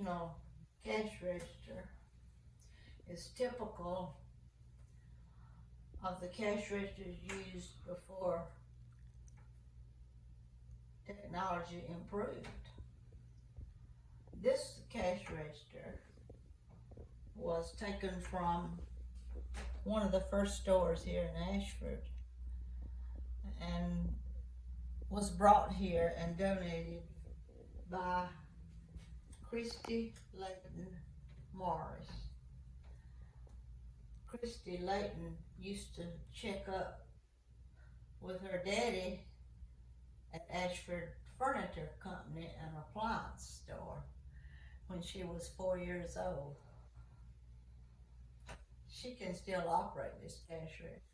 original cash register is typical of the cash registers used before technology improved. This cash register was taken from one of the first stores here in Ashford and was brought here and donated by Christy Layton Morris. Christy Layton used to check up with her daddy at Ashford Furniture Company, an appliance store, when she was 4 years old. She can still operate this cash register.